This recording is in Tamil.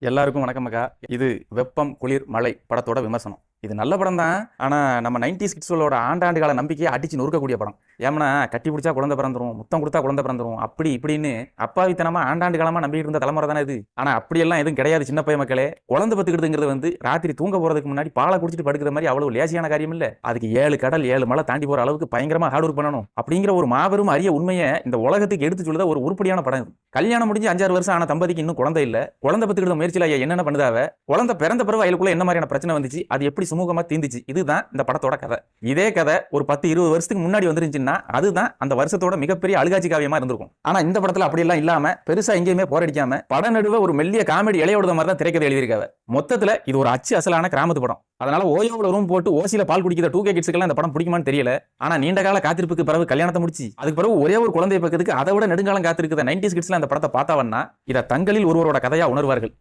எல்லாருக்கும் வணக்கம் அக்கா. இது வெப்பம் குளிர் மழை படத்தோட விமர்சனம். இது நல்ல படம் தான். ஆனா நம்ம 90s கிட்ஸோட ஆண்டாண்டு கால நம்பிக்கையை அடிச்சு நொறுக்கக்கூடிய படம். ஏமனா கட்டி பிடிச்சா குழந்தை பிறந்துரும், முத்தம் கொடுத்தா குழந்தை பிறந்துரும், அப்படி இப்படின்னு அப்பாவித்தனமா ஆண்டாண்டு காலமா நம்பிட்டு இருந்த தலைமுறை தானே இது. ஆனா அப்படியெல்லாம் எதுவும் கிடையாது. சின்ன பையன் மக்களே, குழந்தை பத்துக்கிறதுங்கிறது ராத்திரி தூங்க போறதுக்கு முன்னாடி பாலை குடிச்சிட்டு படுக்கிற மாதிரி அவ்வளவு லேசியான காரியம் இல்ல. அதுக்கு 7 கடல் 7 மலை தாண்டி போற அளவுக்கு பயங்கரமா ஹார்ட் ஒர்க் பண்ணணும். அப்படிங்கிற ஒரு மாபெரும் அரிய உண்மையை இந்த உலகத்துக்கு எடுத்து சொல்லுத ஒரு உருப்படியான படம் இது. கல்யாணம் முடிஞ்சு 5-6 வருஷம் ஆன தம்பதிக்கு இன்னும் குழந்தை இல்ல. குழந்தை பத்துக்கிற முயற்சியில என்னென்ன பண்ணுதாவ, குழந்தை பிறந்த பிறகு அவளுக்குள்ள என்ன மாதிரியான பிரச்சனை வந்துச்சு, அது எப்படி சுமூகமா தீந்துச்சு, இதுதான் இந்த படத்தோட கதை. இதே கதை ஒரு 10-20 வருஷத்துக்கு முன்னாடி வந்துருந்துச்சுன்னா அதுதான் அந்த வருஷத்தோட மிகப்பெரிய அழுகாட்சி காவியமா இருந்திருக்கும். ஆனா இந்த படத்துல அப்படி எல்லாம் இல்லாம பெருசா எங்கேயுமே போரடிக்காம படம் நடுவே ஒரு மெல்லிய காமெடி இலையோட மாதிரி தான் திரைக்கதை எழுதியிருக்காங்க. மொத்தத்துல இது ஒரு அச்சு அசலான கிராமத்து படம். அதனால ஓயோட ரூம் போட்டு ஓசியில பால் குடிக்கிற 2K கிட்ஸ்க்கு இந்த படம் பிடிக்குமான்னு தெரியல. ஆனா நீண்ட கால காத்திருப்புக்கு பிறகு கல்யாணத்தை முடிச்சு அதுக்கு பிறகு ஒரே ஒரு குழந்தை பக்கத்துக்கு அதை விட நெடுங்காலம் காத்திருக்கிற 90s கிட்ஸ்ல அந்த படத்தை பார்த்தாவன்னா இதை தங்களில் ஒருவரோட கதையா உணர்வார்கள்.